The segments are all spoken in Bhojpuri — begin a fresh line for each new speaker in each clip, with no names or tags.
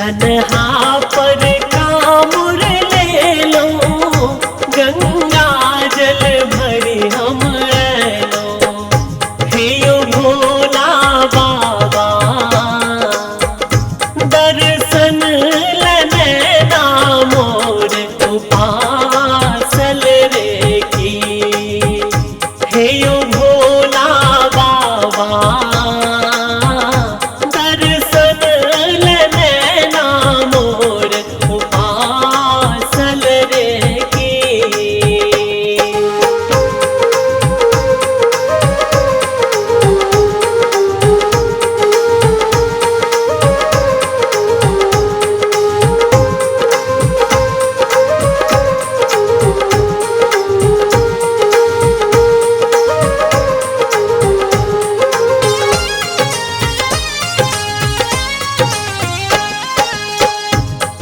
कन्हा पर कामुर ले लो, गंगा जल भरी हम लो। हे यो भोला बाबा दर्शन लने ना मोर उपासल रे की। हे यो भोला बाबा दर्शन लने ना मोर उपासल रे की।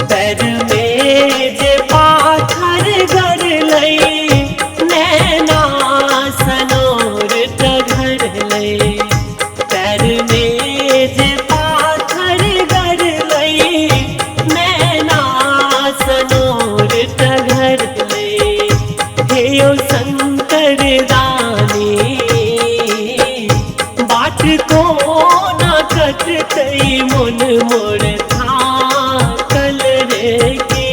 पैर में जे पाथर गड़लै, नैना सनोर टघर लै। पैर में जे पाथर गड़लै, नैना सनोर टघर लै। हे यो शंकर दानी बाट को न कटतै मन मोर थाकल रे की।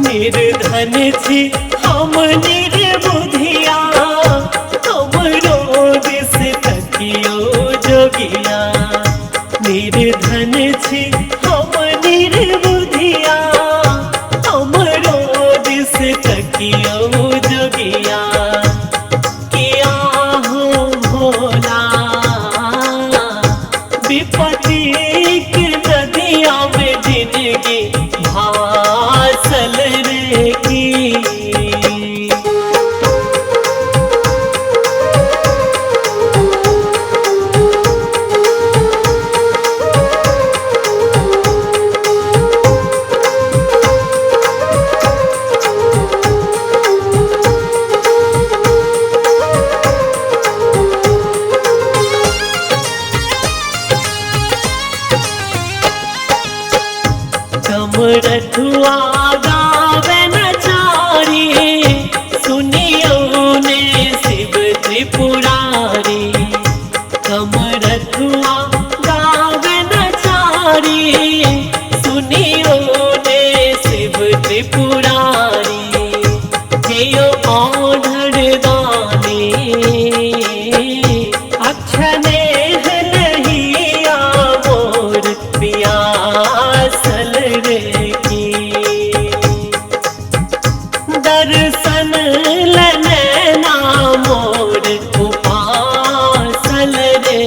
निर्धन छी हम निर्बुधिया, हमरो दिस तकियो जोगिया। निर्धन छी हम निर्बुधिया, हमरो दिस तकियो जोगिया। किया हो भोला विपत्ति के नदिया में जिंदगी भासल रे की। कमरथुआ गावे नचारी, सुनियो ने शिव त्रिपुरारी। कमरथुआ गावे नचारी, सुनियो ने शिव त्रिपुरारी। हे यो औढ़ दानी अक्षने नहीं मोर पियासल रे की। दर्शन लने ना मोर उपासल रे।